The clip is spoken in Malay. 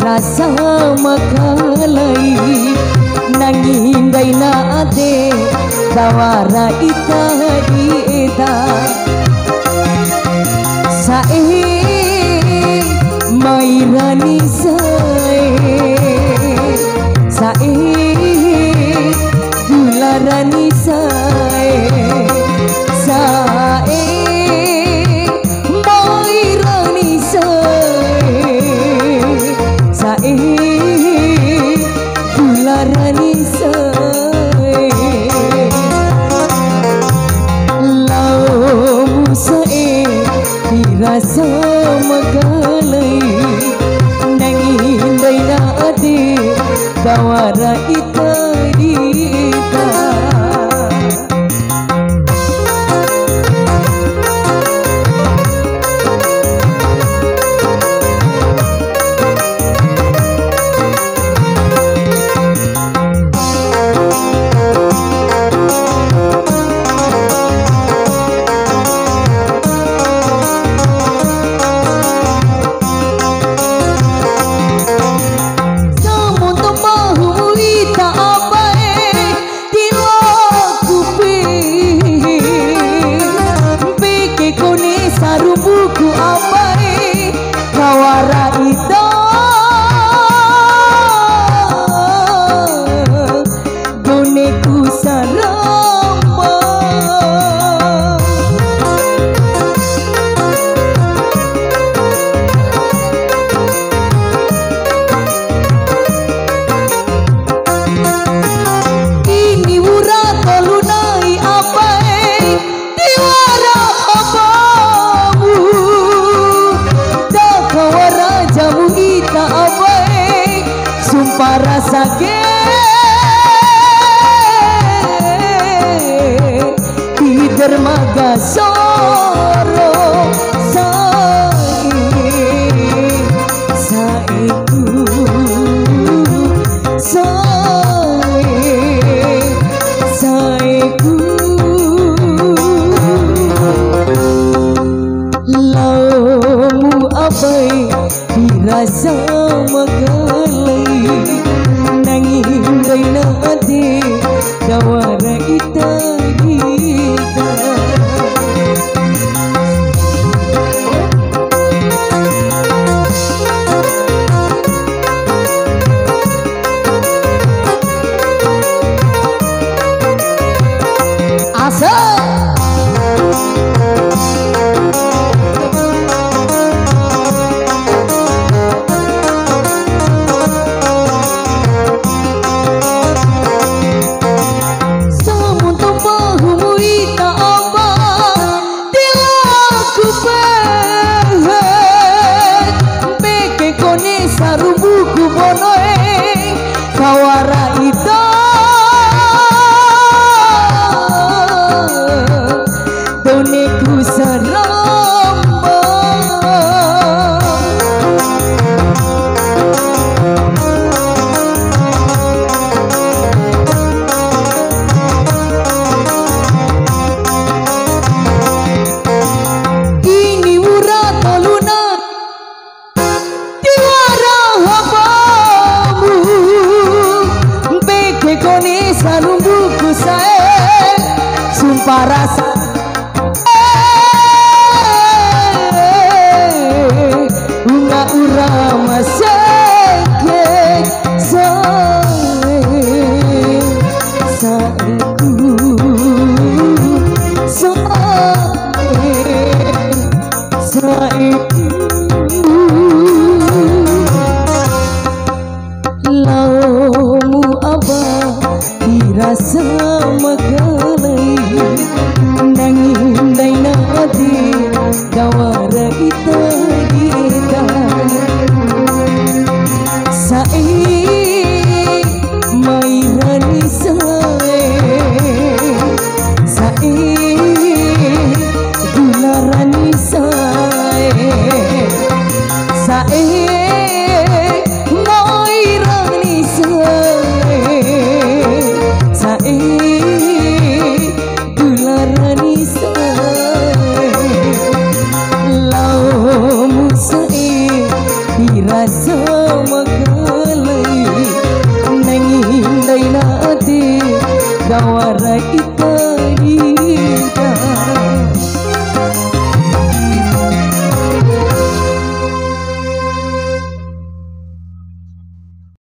Rasa makalai nangindai na ade dawara ita dieda sae mairani sae dularani sae mairani dularani sae lau sae dirasa magalai nangindai na ade dawara ita dita para sake di dermaga soro saeku laumu abai dirasa magalai nangindai na ade dawara ita dita kawara ita doneku saramba ini murah toluna tiwara haba paras bunga urama sakit laumu abah dirasa magalai nangin daina adi gawara ita kita sae mairani sae dularani sae mairani sae dularani laumu sae dirasa magalai nangin daina adi gawara ita